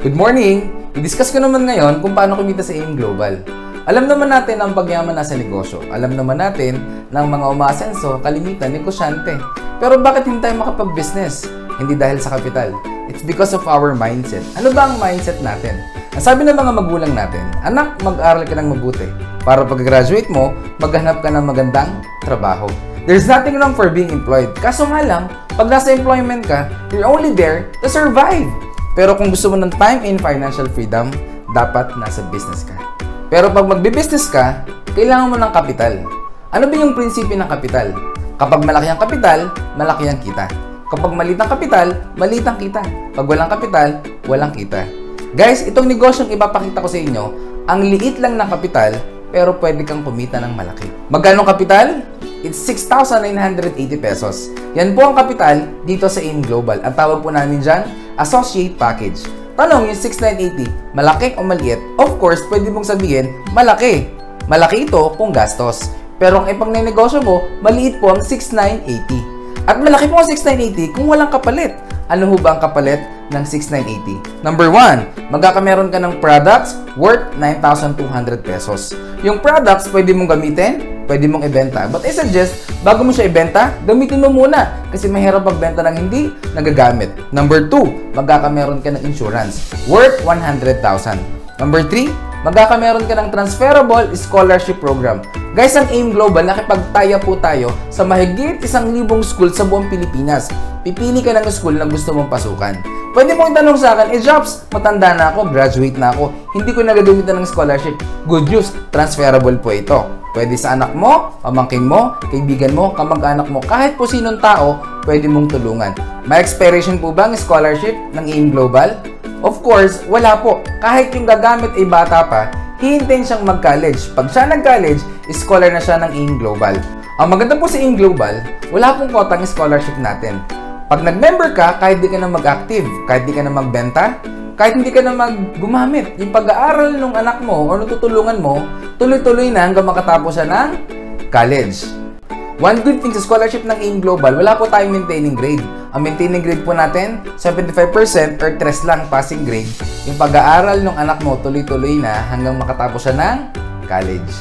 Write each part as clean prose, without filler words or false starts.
Good morning! I-discuss ko naman ngayon kung paano kumita sa AIM Global. Alam naman natin ang pagyaman nasa negosyo. Alam naman natin ng mga umaasenso, kalimitan, negosyante. Pero bakit hindi tayo makapag-business? Hindi dahil sa kapital. It's because of our mindset. Ano ba ang mindset natin? Ang sabi ng mga magulang natin, anak, mag-aral ka ng mabuti. Para pag-graduate mo, maghanap ka ng magandang trabaho. There's nothing wrong for being employed. Kaso nga lang, pag nasa employment ka, you're only there to survive. Pero kung gusto mo ng time and financial freedom, dapat nasa business ka. Pero pag magbe-business ka, kailangan mo ng kapital. Ano ba yung prinsipyo ng kapital? Kapag malaki ang kapital, malaki ang kita. Kapag maliit ang kapital, maliit ang kita. Pag walang kapital, walang kita. Guys, itong negosyong ipapakita ko sa inyo, ang liit lang ng kapital, pero pwede kang kumita ng malaki. Magkano kapital? It's 6,980 pesos. Yan po ang kapital dito sa AIM Global. Ang tawag po namin dyan, Associate Package. Tanong, yung 6,980, malaki o maliit? Of course, pwede mong sabihin, malaki. Malaki ito kung gastos. Pero ang ipang-negosyo mo, maliit po ang 6,980. At malaki po ang 6,980 kung walang kapalit. Ano ho ba ang kapalit ng 6,980? Number 1, magkakameron ka ng products worth 9,200 pesos. Yung products, pwede mong gamitin, pwede mong ibenta. But I suggest, bago mo siya ibenta, gamitin mo muna. Kasi mahirap magbenta ng hindi nagagamit. Number 2, magkakameron ka ng insurance worth 100,000. Number 3, magkakameron ka ng transferable scholarship program. Guys, ang AIM Global, nakipagtaya po tayo sa mahigit 1,000 school sa buong Pilipinas. Pipili ka ng school na gusto mong pasukan. Pwede mong tanong sa akin, Jobs, matanda na ako, graduate na ako, hindi ko nagagamitan ng scholarship. Good news, transferable po ito. Pwede sa anak mo, pamangkin mo, kaibigan mo, kamag-anak mo, kahit po sinong tao, pwede mong tulungan. May expiration po ba ang scholarship ng AIM Global? Of course, wala po. Kahit yung gagamit ay bata pa, hihintayin siyang mag-college. Pag siya nag-college, scholar na siya ng AIM Global. Ang maganda po sa AIM Global, wala pong kotang scholarship natin. Pag nag-member ka, kahit di ka na mag-active, kahit di ka na magbenta, kahit hindi ka na gumamit, yung pag-aaral ng anak mo o natutulungan mo, tuloy-tuloy na hanggang makatapos siya ng college. One good thing sa scholarship ng AIM Global, wala po tayong maintaining grade. Ang maintaining grade po natin, 75% or 3 lang passing grade. Yung pag-aaral ng anak mo, tuloy-tuloy na hanggang makatapos siya ng college.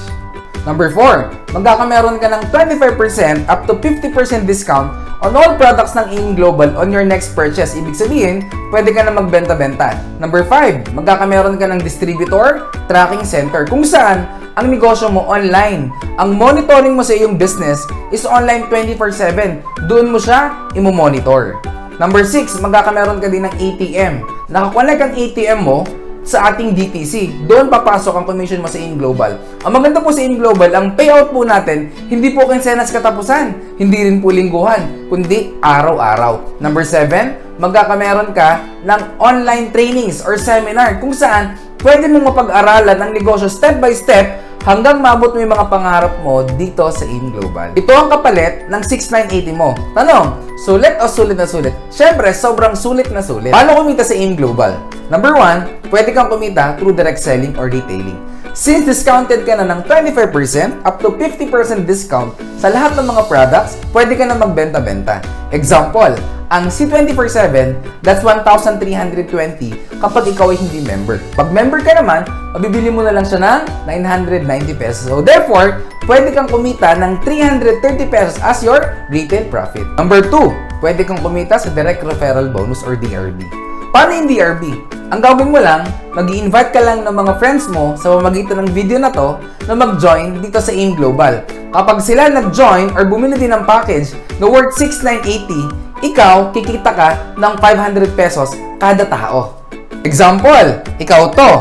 Number 4, magkakameron ka ng 25% up to 50% discount on all products ng AIM Global on your next purchase. Ibig sabihin, pwede ka na magbenta-benta. Number 5, magkakameron ka ng distributor tracking center kung saan ang negosyo mo online. Ang monitoring mo sa iyong business is online 24/7. Doon mo siya imo-monitor. Number 6, magkakameron ka din ng ATM. Nakakonect ang ATM mo sa ating DTC. Doon papasok ang commission mo sa AIM Global. Ang maganda po sa AIM Global, ang payout po natin, hindi po kinsenas katapusan, hindi rin po lingguhan, kundi araw-araw. Number 7, magkakameron ka ng online trainings or seminar kung saan pwede mong mapag-aralan ang negosyo step by step hanggang maabot mo yung mga pangarap mo dito sa AIM Global. Ito ang kapalit ng 6,980 mo. Tanong, sulit o sulit na sulit? Siyempre, sobrang sulit na sulit. Paano kumita sa AIM Global? Number 1, pwede kang kumita through direct selling or retailing. Since discounted ka na ng 25% up to 50% discount sa lahat ng mga products, pwede ka na magbenta-benta. Example, ang C24/7, that's 1,320 kapag ikaw ay hindi member. Pag member ka naman, mabibili mo na lang siya ng 990 pesos. So therefore, pwede kang kumita ng 330 pesos as your retail profit. Number 2, pwede kang kumita sa direct referral bonus or DRB. Paano yung DRB? Ang gagawin mo lang, mag-i-invite ka lang ng mga friends mo sa pamamagitan ng video na to na mag-join dito sa AIM Global. Kapag sila nag-join or bumili din ng package na worth 6,980, ikaw, kikita ka ng 500 pesos kada tao. Example, ikaw to,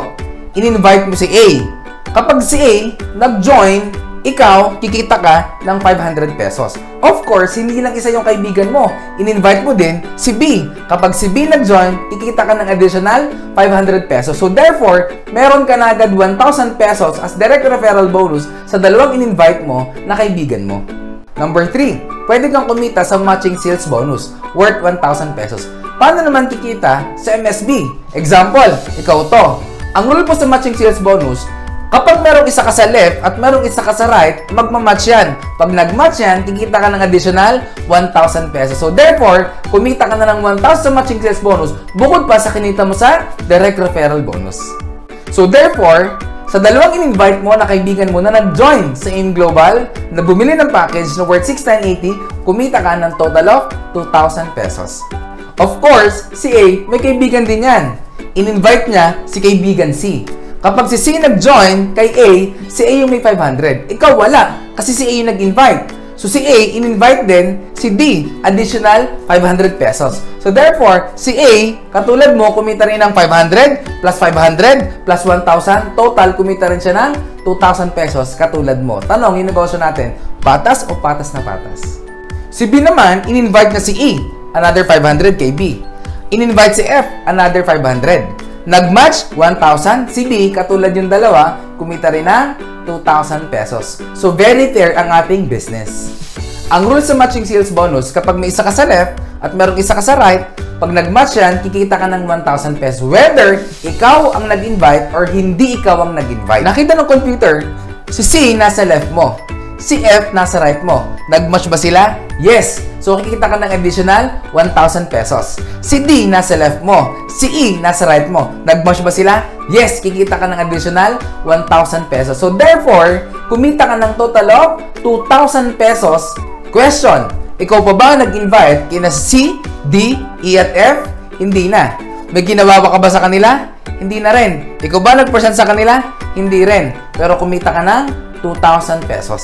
in-invite mo si A. Kapag si A nag-join, ikaw, kikita ka ng 500 pesos. Of course, hindi lang isa yung kaibigan mo. In-invite mo din si B. Kapag si B nag-join, kikita ka ng additional 500 pesos. So therefore, meron ka na agad 1,000 pesos as direct referral bonus sa dalawang in-invite mo na kaibigan mo. Number 3, pwede kang kumita sa matching sales bonus worth 1,000 pesos. Paano naman kikita sa MSB? Example, ikaw to. Ang rule po sa matching sales bonus, Kapag merong isa ka sa left at merong isa ka sa right, magmamatch yan. Pag nagmatch yan, kikita ka ng additional 1,000 pesos. So therefore, kumita ka na ng 1,000 sa matching sales bonus bukod pa sa kinita mo sa direct referral bonus. So therefore, sa dalawang in-invite mo na kaibigan mo na nag-join sa AIM Global, na bumili ng package na worth 6,980, kumita ka ng total of 2,000 pesos. Of course, si A, may kaibigan din yan. In-invite niya si kaibigan C. Kapag si C nag-join kay A, si A yung may 500. Ikaw wala, kasi si A yung nag-invite. So si A, in-invite din si D, additional 500 pesos. So therefore, si A, katulad mo, kumita rin ng 500 plus 500 plus 1,000. Total, kumita rin siya ng 2,000 pesos katulad mo. Tanong, yung negosyo natin, patas o patas na patas? Si B naman, in-invite na si E, another 500 kay B. In-invite si F, another 500. Nag-match, 1,000. Si B, katulad yung dalawa, kumita rin ng 2,000 pesos. So, very fair ang ating business. Ang rule sa matching sales bonus, kapag may isa ka sa left at merong isa ka sa right, pag nag-match yan, kikita ka ng 1,000 pesos. Whether ikaw ang nag-invite or hindi ikaw ang nag-invite. Nakita ng computer, si C nasa left mo. Si F nasa right mo. Nag-match ba sila? Yes! So, kikita ka ng additional 1,000 pesos. Si D nasa left mo. Si E nasa right mo. Nag-match ba sila? Yes! Kikita ka ng additional 1,000 pesos. So, therefore, kumita ka ng total of 2,000 pesos. Question, ikaw pa ba nag-invite kina C, D, E at F? Hindi na. May ginawa ka ba sa kanila? Hindi na rin. Ikaw ba nag-present sa kanila? Hindi rin. Pero kumita ka ng 2,000 pesos.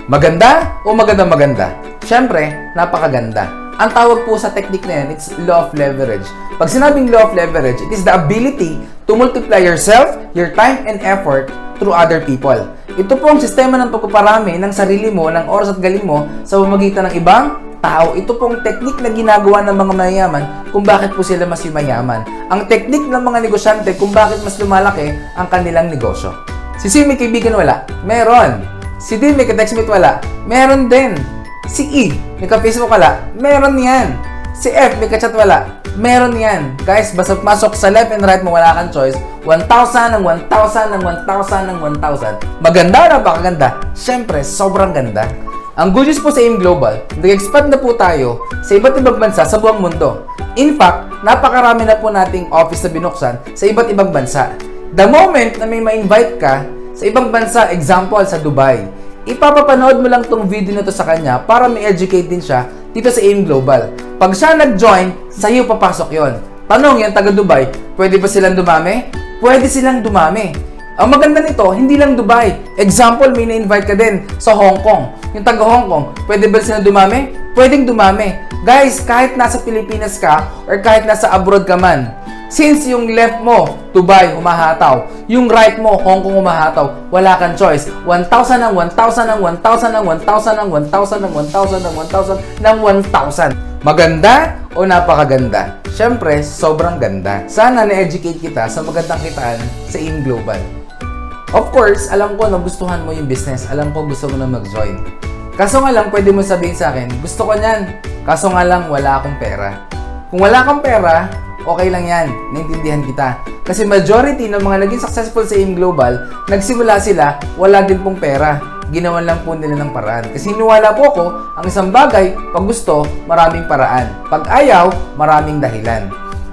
Maganda o maganda-maganda? Siyempre, napakaganda. Ang tawag po sa technique na yan, it's law of leverage. Pag sinabing law of leverage, it is the ability to multiply yourself, your time, and effort through other people. Ito po ang sistema ng pagpaparami ng sarili mo, ng oras at galing mo sa pamamagitan ng ibang tao. Ito pong technique na ginagawa ng mga mayayaman kung bakit po sila mas yumayaman. Ang technique ng mga negosyante kung bakit mas lumalaki ang kanilang negosyo. Si C, may kaibigan wala? Meron. Si D, may ka-textmate wala? Meron din. Si E, may ka-Facebook wala? Meron yan. Si F, may ka-chat wala? Meron yan. Guys, basta masok sa left and right mo, wala kang choice. 1,000 ng 1,000 ng 1,000 ng 1,000. Maganda na pakaganda? Siyempre, sobrang ganda. Ang good news po sa AIM Global, nag-expand na po tayo sa iba't ibang bansa sa buong mundo. In fact, napakarami na po nating office na binuksan sa iba't ibang bansa. The moment na may ma-invite ka sa ibang bansa, example sa Dubai, ipapapanood mo lang tong video na to sa kanya para ma-educate din siya dito sa AIM Global. Pag siya nag-join, sa'yo papasok yon. Tanong, yan taga Dubai, pwede ba silang dumami? Pwede silang dumami. Ang maganda nito, hindi lang Dubai. Example, may na-invite ka din sa Hong Kong. Yung taga Hong Kong, pwede ba silang dumami? Pwedeng dumami. Guys, kahit nasa Pilipinas ka or kahit nasa abroad ka man, since yung left mo, Dubai, humahataw. Yung right mo, Hong Kong, humahataw. Wala kang choice. 1,000 ng 1,000 ng 1,000 ng 1,000 ng 1,000 ng 1,000 ng 1,000 ng 1,000. Maganda o napakaganda? Siyempre, sobrang ganda. Sana na-educate kita sa magandang kitaan sa AIM Global. Of course, alam ko na gustuhan mo yung business. Alam ko gusto mo na mag-join. Kaso nga lang, pwede mo sabihin sa akin, gusto ko niyan. Kaso nga lang, wala akong pera. Kung wala kang pera, okay lang yan. Naintindihan kita. Kasi majority ng mga naging successful sa AIM Global, nagsimula sila, wala din pong pera. Ginawan lang po nila ng paraan. Kasi hiniwala po ako, ang isang bagay, pag gusto, maraming paraan. Pag ayaw, maraming dahilan.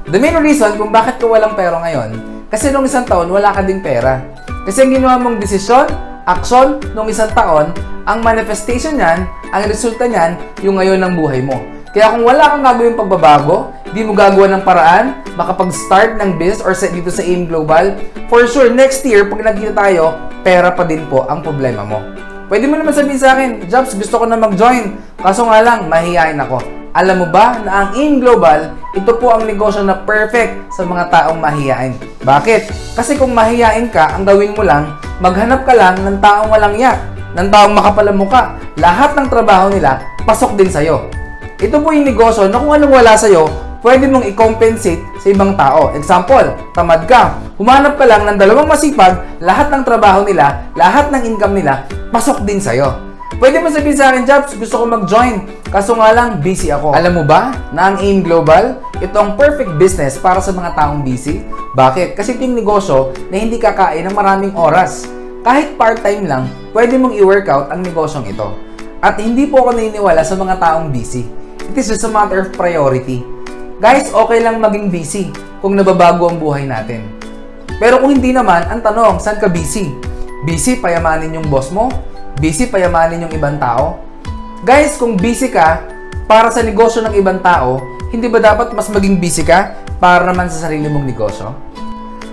The main reason kung bakit ko walang pera ngayon, kasi nung isang taon, wala ka ding pera. Kasi ang ginawa mong desisyon, action, nung isang taon, ang manifestation niyan, ang resulta niyan, yung ngayon ng buhay mo. Kaya kung wala kang gagawin pagbabago, di mo gagawa ng paraan, makapag-start ng business or dito sa AIM Global, for sure, next year, pag nagkita tayo, pera pa din po ang problema mo. Pwede mo naman sabihin sa akin, Jobs, gusto ko na mag-join. Kaso nga lang, mahihain ako. Alam mo ba na ang AIM Global, ito po ang negosyo na perfect sa mga taong mahihain. Bakit? Kasi kung mahihain ka, ang gawin mo lang, maghanap ka lang ng taong walang yak, ng taong makapalamuka. Lahat ng trabaho nila, pasok din sa'yo. Ito po yung negosyo na kung anong wala sa'yo, pwede mong i-compensate sa ibang tao. Example, tamad ka. Humanap ka lang ng dalawang masipag, lahat ng trabaho nila, lahat ng income nila, pasok din sa'yo. Pwede mo sabihin sa akin, Jobs, gusto ko mag-join. Kaso nga lang, busy ako. Alam mo ba na ang AIM Global, ito ang perfect business para sa mga taong busy? Bakit? Kasi ito yung negosyo na hindi kakain ng maraming oras. kahit part-time lang, pwede mong i-workout ang negosyong ito. At hindi po ako naniniwala sa mga taong busy. It is just a matter of priority. Guys, okay lang maging busy kung nababago ang buhay natin. Pero kung hindi naman, ang tanong, saan ka busy? Busy payamanin yung boss mo? Busy payamanin yung ibang tao? Guys, kung busy ka para sa negosyo ng ibang tao, hindi ba dapat mas maging busy ka para naman sa sarili mong negosyo?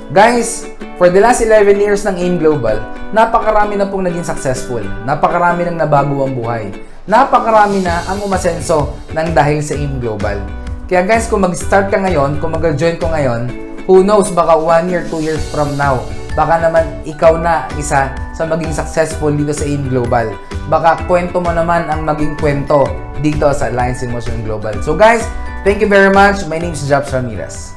Guys, for the last 11 years ng AIM Global, napakarami na pong naging successful. Napakarami nang nabago ang buhay. Napakarami na ang umasenso ng dahil sa AIM Global. Kaya guys, kung mag-start ka ngayon, kung mag-join ko ngayon, who knows, baka 1 year, 2 years from now, baka naman ikaw na isa sa maging successful dito sa AIM Global. Baka kwento mo naman ang maging kwento dito sa Alliance in Motion Global. So guys, thank you very much. My name is Jobs Ramirez.